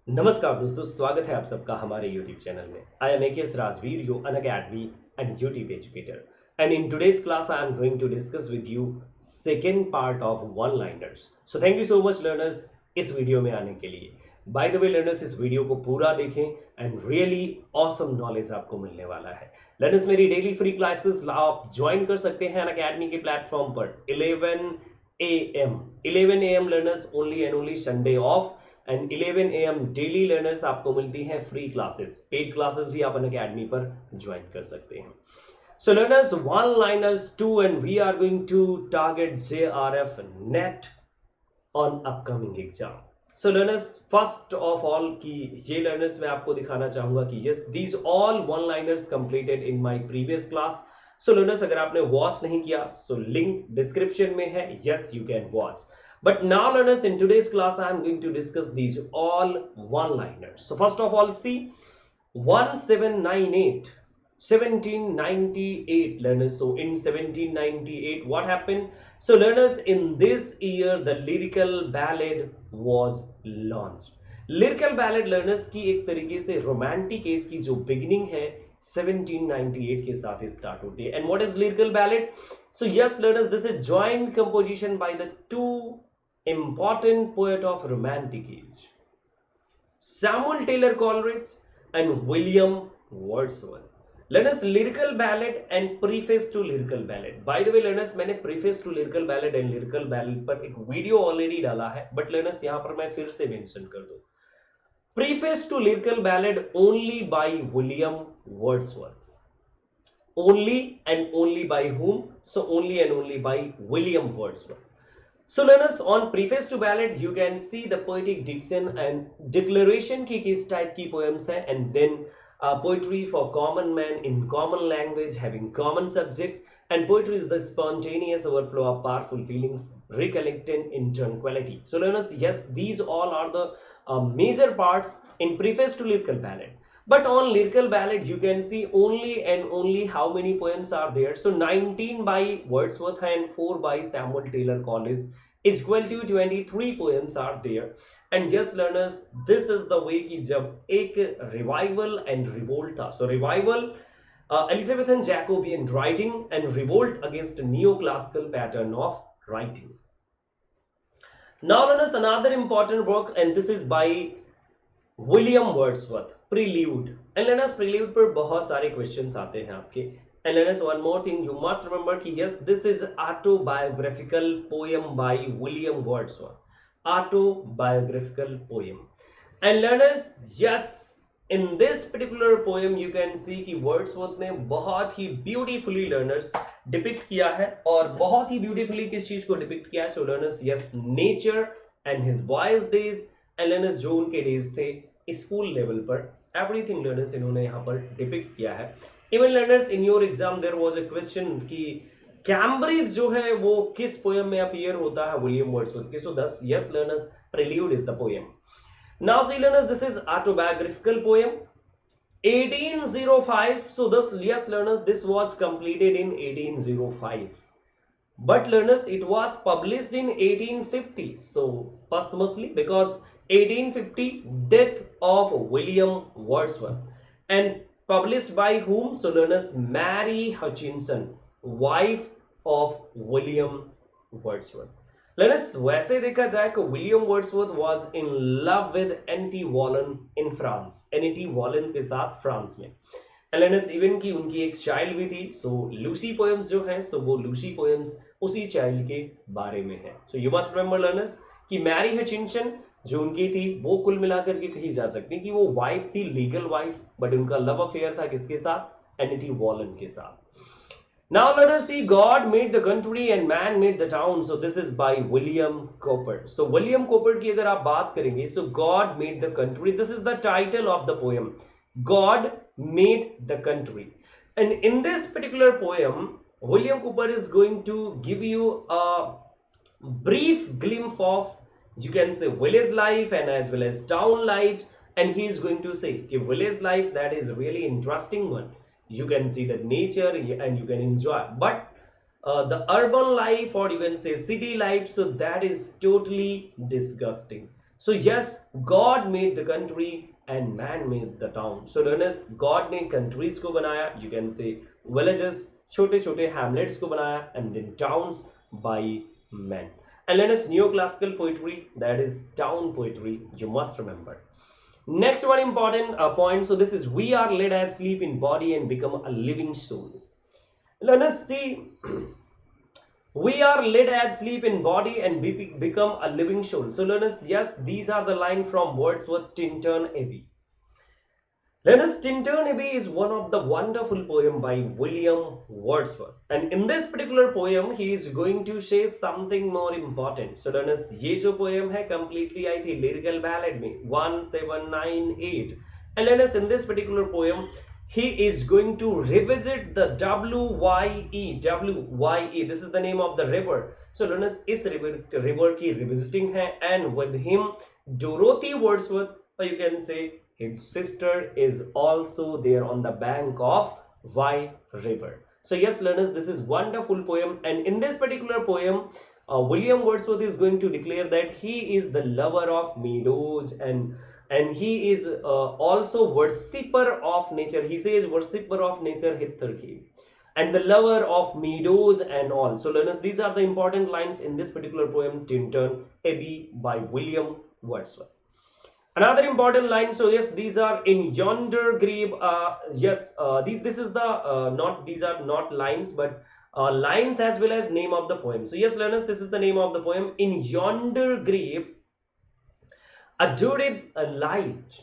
नमस्कार दोस्तों, स्वागत है आप सबका हमारे YouTube चैनल में। I am AKSRajveer, your Unacademy and YouTube educator. And in today's class, I am going to discuss with you second part of one-liners. So thank you so much learners इस video में आने के लिए. By the way learners, इस video को पूरा देखें and really awesome knowledge आपको मिलने वाला है. Learners, मेरी डेली फ्री क्लासेस आप ज्वाइन कर सकते हैं अनअकैडमी के प्लेटफॉर्म पर 11 AM. 11 AM learners only and only Sunday off. And 11 AM daily learners आपको मिलती हैं फ्री क्लासेस. पेड क्लासेस भी आप अनअकैडमी पर ज्वाइन कर सकते हैं. So learners, one liners 2 and we are going to target JRF NET on upcoming exam. So learners, first of all कि ये लर्नर्स मैं आपको दिखाना चाहूंगा कि yes these all one liners completed in my previous class. So learners, अगर आपने watch नहीं किया सो लिंक डिस्क्रिप्शन में है. Yes, you can watch. But now learners, in today's class I am going to discuss these all one-liners. So first of all, see 1798 learners. So in 1798 what happened? So learners, in this year the lyrical ballad was launched. Lyrical ballad learners की एक तरीके से romantic age की जो beginning है 1798 के साथ start होती है. And what is lyrical ballad? So yes learners, this is joint composition by the two important poet of romantic age, Samuel Taylor Coleridge and William Wordsworth. Learners, lyrical ballad and preface to lyrical ballad. By the way learners, मैंने preface to lyrical ballad and lyrical ballad पर एक video already डाला है, but learners यहाँ पर मैं फिर से मेंशन कर दूं. Preface to lyrical ballad only by William Wordsworth. Only and only by whom? So only and only by William Wordsworth. So learners, on preface to ballad you can see the poetic diction and declaration की किस type की poems है, and then poetry for common man in common language having common subject, and poetry is the spontaneous overflow of powerful feelings recollected in tranquility. So learners, yes, these all are the major parts in preface to lyrical ballad. But on lyrical ballad you can see only and only how many poems are there. So 19 by Wordsworth and 4 by Samuel Taylor Coleridge is equal to 23 poems are there. And just learners, this is the way कि जब एक revival and revolt था. So revival, Elizabethan Jacobean writing, and revolt against neoclassical pattern of writing. Now learners, another important work, and this is by William Wordsworth, Prelude. And learners, Prelude पर बहुत सारे questions आते हैं आपके. And learners, one more thing you must remember कि yes, this is autobiographical poem by William Wordsworth. Autobiographical poem. And learners, yes, in this particular poem you can see कि Wordsworth ने बहुत ही beautifully learners depict किया है. और बहुत ही beautifully किस चीज को depict किया है? So learners, yes, nature and his boys days. And learners, जो उनके डेज थे स्कूल लेवल पर, एवरीथिंग learners इन्होंने यहाँ पर डिपिक्ट किया है. Even learners, in your exam there was a question कि कैम्ब्रिज जो है वो किस पोएम में अपीयर होता है विलियम वर्ड्सवर्थ के. सो दस yes learners, prelude is the poem. Now see learners, this is autobiographical poem 1805. So thus yes learners, this was completed in 1805. But learners, it was published in 1850. So posthumously, because 1850 death of William Wordsworth, and published by whom? So learners, Mary Hutchinson, wife of William Wordsworth. Learners, वैसे देखा जाए कि William Wordsworth was in love with N.T. Wallen in France. N.T. Wallen के साथ France में. लेर्नर्स, even की उनकी एक चाइल्ड भी थी. सो लूसी पोएम्स जो है, सो वो लूसी पोएम्स उसी चाइल्ड के बारे में है. So you must remember learners कि मैरी हचिंसन जो उनकी थी वो कुल मिलाकर के कही जा सकती है कि वो वाइफ थी, लीगल वाइफ, बट उनका लव अफेयर था किसके साथ? एन.टी. वॉलन के साथ. Now let us see God made the country and man made the town. So this is by William Cowper. So William Cowper की अगर आप बात करेंगे, so God made the country. This is the title of the poem. God made the country. And in this particular poem, William Cowper is going to give you a brief glimpse of, you can say, village life and as well as town life. And he is going to say कि village life, that is really interesting one. You can see the nature and you can enjoy, but the urban life, or you can say city life, so that is totally disgusting. So yes, God made the country and man made the town. So learners, God ने countries को बनाया, you can say villages, छोटे छोटे hamlets को बनाया, and then towns by men. And learners, neoclassical poetry, that is town poetry, you must remember. Next one important point. So this is we are led as sleep in body and become a living soul. Learners, see. We are led as sleep in body and become a living soul. So learners, yes, these are the lines from Wordsworth Tintern Abbey. Learners, Tintern Abbey is one of the wonderful poem by William Wordsworth. And in this particular poem, he is going to say something more important. So learners, ये जो poem है completely आई थी lyrical ballad में 1798. And learners, in this particular poem, he is going to revisit the WYE. This is the name of the river. So learners, इस river की revisiting है, and with him Dorothy Wordsworth, or you can say his sister, is also there on the bank of Y river. So yes, learners, this is wonderful poem, and in this particular poem, William Wordsworth is going to declare that he is the lover of meadows, and he is also worshipper of nature. He says worshipper of nature hitherki, and the lover of meadows and all. So learners, these are the important lines in this particular poem Tintern Abbey by William Wordsworth. Another important line. So yes, these are in yonder grave. This is the not, these are not lines, but lines as well as name of the poem. So yes, learners, this is the name of the poem. In yonder grave adored a light.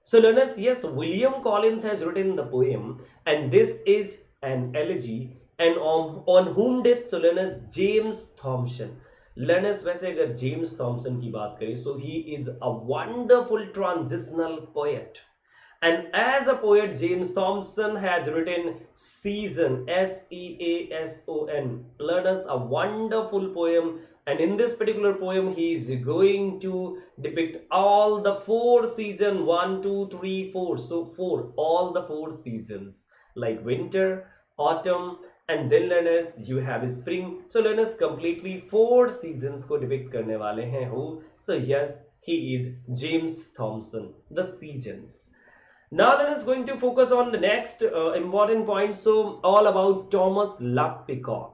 So learners, yes, William Collins has written the poem, and this is an elegy, and on whom did? So learners, James Thomson. Learners, वैसे अगर James Thompson की बात करें, so he is a wonderful transitional poet, and as a poet James Thomson has written Season, Season. Learners, a wonderful poem, and in this particular poem he is going to depict all the 4 seasons, 1 2 3 4, so 4, all the 4 seasons, like winter, autumn, and then learners you have spring. So learners, completely 4 seasons को depict करने वाले हैं who? So yes, he is James Thomson, the seasons. Now let us going to focus on the next important point. So all about Thomas Love Peacock.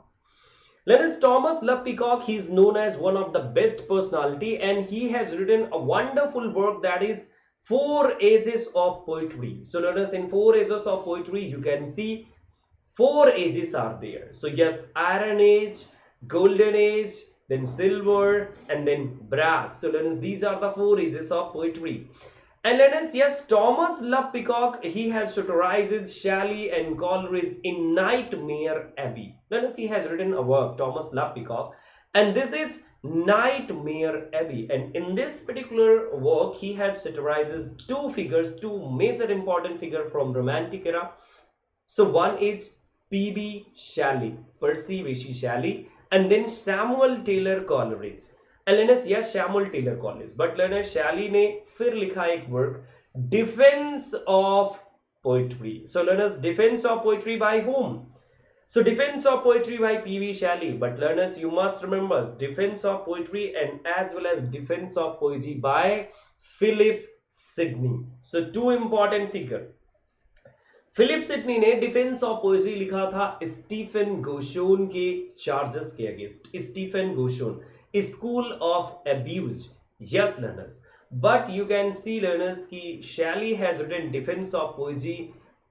Let us, Thomas Love Peacock, he is known as one of the best personality, and he has written a wonderful work, that is 4 ages of poetry. So let us, in 4 ages of poetry, you can see 4 ages are there. So yes, Iron Age, Golden Age, then Silver, and then Brass. So let us, these are the 4 ages of poetry. And let us, yes, Thomas Love Peacock, he has satirized Shelley and Coleridge in Nightmare Abbey. Let us, he has written a work, Thomas Love Peacock, and this is Nightmare Abbey. And in this particular work, he has satirized 2 figures, 2 major important figures from Romantic era. So one is P.B. Shelley, Percy Bysshe Shelley, and then Samuel Taylor Coleridge. And learners, yes, Samuel Taylor Coleridge, but learners, Shelley ने फिर लिखा एक work, Defense of Poetry. So learners, Defense of Poetry by whom? So Defense of Poetry by P.B. Shelley. But learners, you must remember Defense of Poetry and as well as Defense of Poetry by Philip Sidney. So 2 important figures. Philip Sidney ने defence of poesy लिखा था Stephen Gosson के charges के against. Stephen Gosson, school of abuse. Yes learners, but you can see learners की Shelley has written defence of poesy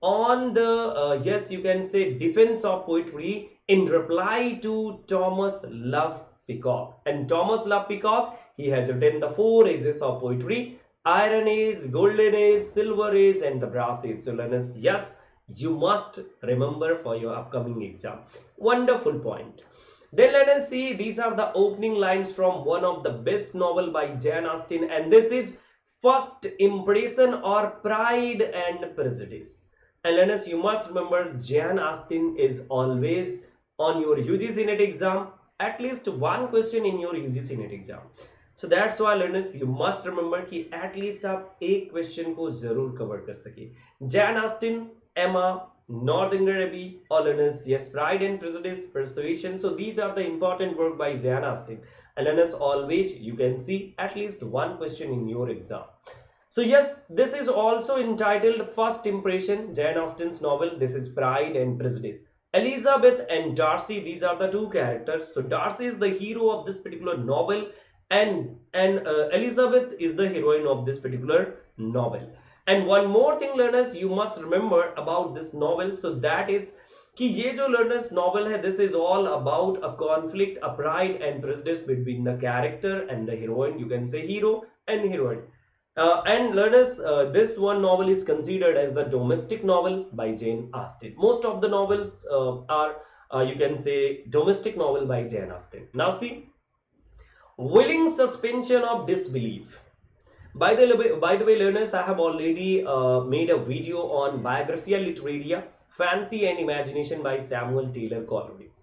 on the yes, you can say defense of poetry in reply to Thomas Love Peacock. And Thomas Love Peacock, he has written the 4 ages of poetry: Iron Age, Golden Age, Silver Age, and the Brass Age. So learners, yes, you must remember for your upcoming exam. Wonderful point. Then let us see, these are the opening lines from one of the best novel by Jane Austen, and this is First Impression or Pride and Prejudice. And learners, you must remember Jane Austen is always on your UGC NET exam, at least one question in your UGC NET exam. So that's why learners, you must remember कि at least आप एक question को जरूर cover कर सके. Jane Austen, Emma, Northern Abbey, or learners, yes, Pride and Prejudice, Persuasion. So these are the important work by Jane Austen. And learners, always you can see at least one question in your exam. So yes, this is also entitled First Impression, Jane Austen's novel. This is Pride and Prejudice. Elizabeth and Darcy, these are the two characters. So Darcy is the hero of this particular novel, and Elizabeth is the heroine of this particular novel. And one more thing learners, you must remember about this novel. So that is कि ये जो learners novel है, this is all about a conflict, a pride and prejudice between the character and the heroine. You can say hero and heroine. And learners, this one novel is considered as the domestic novel by Jane Austen. Most of the novels are, you can say, domestic novel by Jane Austen. Now see, willing suspension of disbelief. By the way, learners, I have already made a video on Biographia Literaria, Fancy and Imagination by Samuel Taylor Coleridge.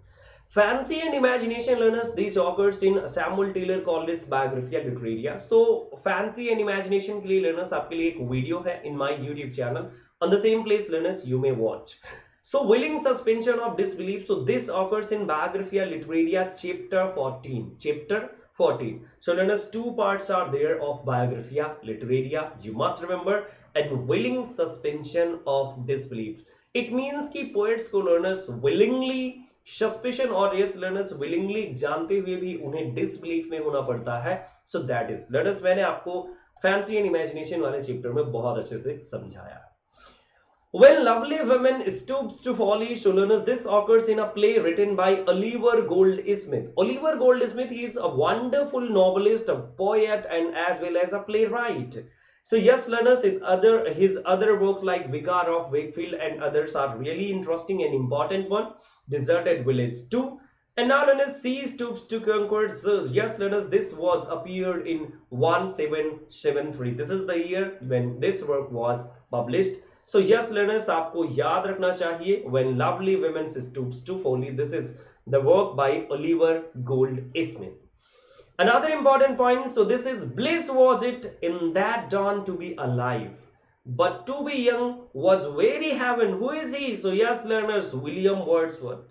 Fancy and imagination learners, this occurs in Samuel Taylor Coleridge's Biographia Literaria. So fancy and imagination के लिए learners आपके लिए एक video है in my YouTube channel. On the same place learners you may watch. So willing suspension of disbelief. So this occurs in Biographia Literaria chapter 14. Chapter 14. So learners, two parts are there of Biographia Literaria. You must remember, and willing suspension of disbelief. It means कि poets को learners willingly suspicion और yes learners willingly जानते हुए भी उन्हें disbelief में होना पड़ता है. सो दैट इज लर्नर्स, मैंने आपको फैंसी एंड इमेजिनेशन वाले चैप्टर में बहुत अच्छे से समझाया. When lovely women stoops to folly, so learners, this occurs in a play written by Oliver Goldsmith. Oliver Goldsmith, he is a wonderful novelist, a poet, and as well as a playwright. So yes, learners, his other works like Vicar of Wakefield and others are really interesting and important one. Deserted Village 2. And now learners, Sea Stoops to Concord. So yes, learners, this was appeared in 1773. This is the year when this work was published. So yes, learners, आपको याद रखना चाहिए When Lovely Women Stoops to Folly. This is the work by Oliver Goldsmith. Another important point, so this is bliss was it in that dawn to be alive, but to be young was very heaven. Who is he? So yes, learners, William Wordsworth.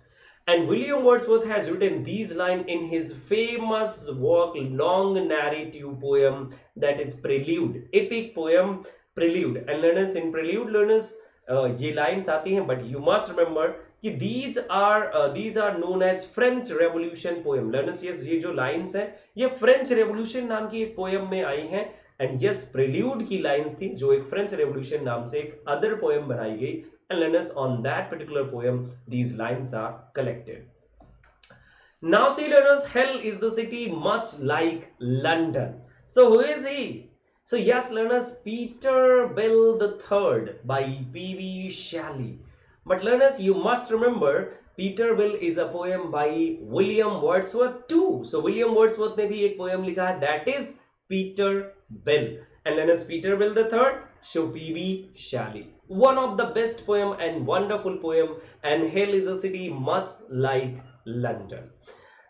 And William Wordsworth has written these lines in his famous work, long narrative poem, that is Prelude, epic poem Prelude. And learners, in Prelude, learners, ये lines आती हैं, but you must remember कि these are known as French Revolution poem. Learners, yes, ये जो lines हैं, ये French Revolution नाम की एक poem में आई हैं. And yes, Prelude की lines थी जो एक French Revolution नाम से एक other poem बनाई गई. And learners, on that particular poem, these lines are collected. Now see learners, hell is the city much like London. So who is he? So yes, learners, Peter Bell the Third by P.B. Shelley. But learners, you must remember, Peter Bell is a poem by William Wordsworth too. So William Wordsworth ने भी एक poem लिखा है, that is Peter Bell. And learners, Peter Bell the Third, so P.B. Shelley. One of the best poem and wonderful poem, and hell is a city much like London.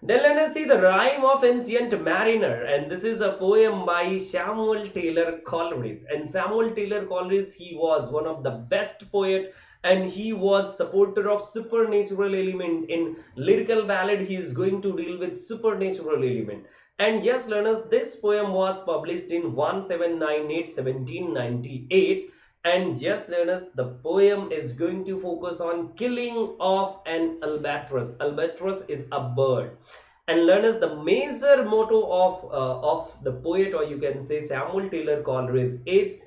Then let us see the Rime of Ancient Mariner, and this is a poem by Samuel Taylor Coleridge. And Samuel Taylor Coleridge, he was one of the best poet, and he was supporter of supernatural element. In Lyrical Ballad, he is going to deal with supernatural element. And yes, learners, this poem was published in 1798. And yes, learners, the poem is going to focus on killing of an albatross. Albatross is a bird. And learners, the major motto of the poet, or you can say Samuel Taylor Coleridge, is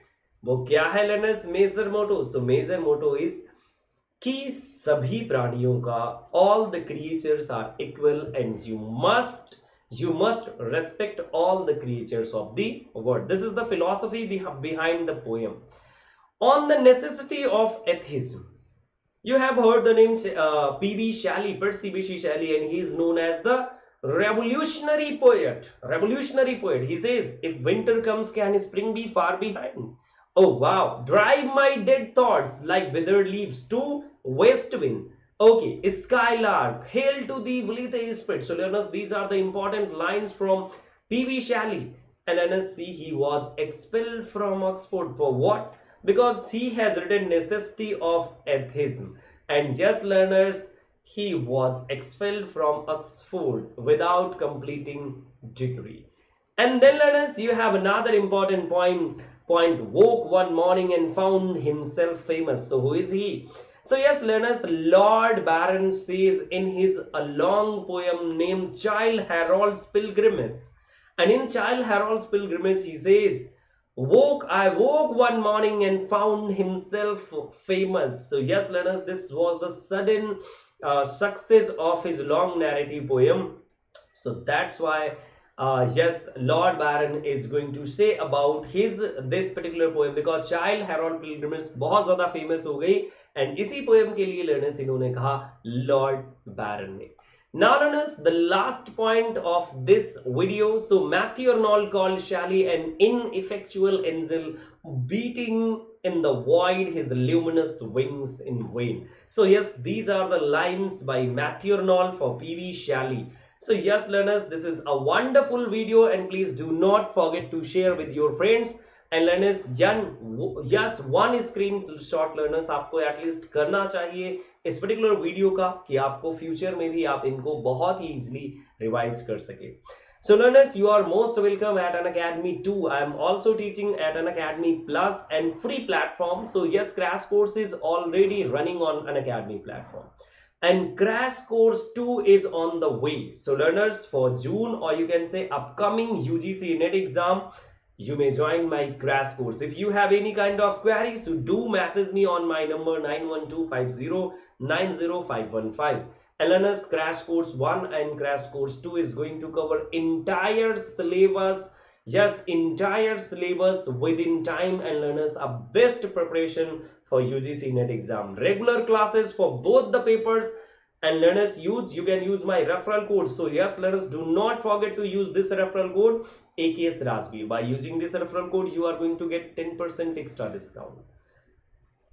वो क्या है learners? Major motto. So major motto is कि सभी प्राणियों का, all the creatures are equal, and you must respect all the creatures of the world. This is the philosophy behind the poem. On the necessity of atheism. You have heard the name P.B. Shelley, Percy B.C. Shelley, and he is known as the revolutionary poet. Revolutionary poet. He says, if winter comes, can spring be far behind? Oh wow, drive my dead thoughts like withered leaves to west wind. Okay, skylark, hail to thee, Blithe spirit. So learners, these are the important lines from P.B. Shelley. And let us see, he was expelled from Oxford for what? Because he has written necessity of atheism. And yes, learners, he was expelled from Oxford without completing degree. And then, learners, you have another important point. Woke one morning and found himself famous. So who is he? So yes, learners, Lord Byron says in his a long poem named Childe Harold's Pilgrimage. And in Childe Harold's Pilgrimage, he says, I woke one morning and found himself famous. So yes, learners, this was the sudden success of his long narrative poem. So that's why yes, Lord Byron is going to say about his this particular poem, because Childe Harold Pilgrimage बहुत ज्यादा famous हो गई and इसी poem के लिए लेने से इन्होंने कहा लॉर्ड बैरन ने. Now, learners, the last point of this video. So Matthew Arnold called Shelley an ineffectual angel, beating in the void his luminous wings in vain. So yes, these are the lines by Matthew Arnold for P.V. Shelley. So yes, learners, this is a wonderful video, and please do not forget to share with your friends. And learners, yes, one screenshot learners आपको at least करना चाहिए इस particular video का, कि आपको future में भी आप इनको बहुत ही इजीली रिवाइज कर सके. So learners, you are most welcome at Unacademy 2. I am also teaching at Unacademy Plus and free platform. So yes, crash course is already running on Unacademy platform. And crash course 2 is on the way. So learners, for June, or you can say upcoming UGC NET exam, you may join my crash course. If you have any kind of queries, so do message me on my number 9125090515. And learners, crash course 1 and crash course 2 is going to cover entire syllabus. Yes, entire syllabus within time, and learners, a best preparation for UGC NET exam. Regular classes for both the papers, and learners, you can use my referral code. So yes, learners, do not forget to use this referral code AKSRajveer. By using this referral code, you are going to get 10% extra discount.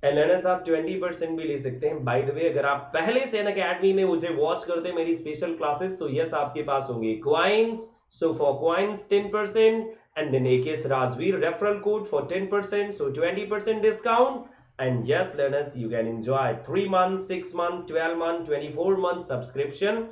And learners, आप 20% भी ले सकते हैं. By the way, अगर आप पहले से Unacademy में मुझे वॉच करते हैं मेरी स्पेशल क्लासेस, तो यस आपके पास होंगे coins. So for coins 10%, and then AKSRajveer referral code for 10%, so 20% discount. And yes, learners, you can enjoy 3 months, 6 months, 12 months, 24 months subscription.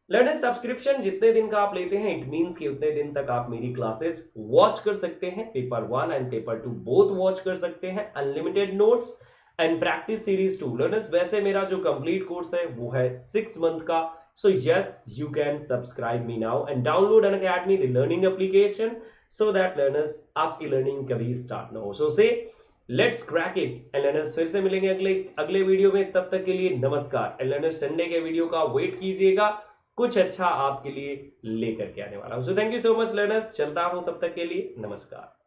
Learners, subscription जितने दिन का आप लेते हैं, इट मींस कि उतने दिन तक आप मेरी क्लासेस वॉच कर सकते हैं. Paper 1 and paper 2 both watch कर सकते हैं. Unlimited notes and practice series 2. Learners, वैसे मेरा जो कंप्लीट कोर्स है वो है 6 मंथ का. So yes, you can subscribe me now and download Unacademy the learning application, so that learners आपकी learning कभी start ना हो. So say let's crack it. And learners, फिर से मिलेंगे अगले वीडियो में. तब तक के लिए नमस्कार. And learners, संडे के वीडियो का वेट कीजिएगा, कुछ अच्छा आपके लिए लेकर के आने वाला हूं. So thank you so much learners. चलता हूं, तब तक के लिए नमस्कार.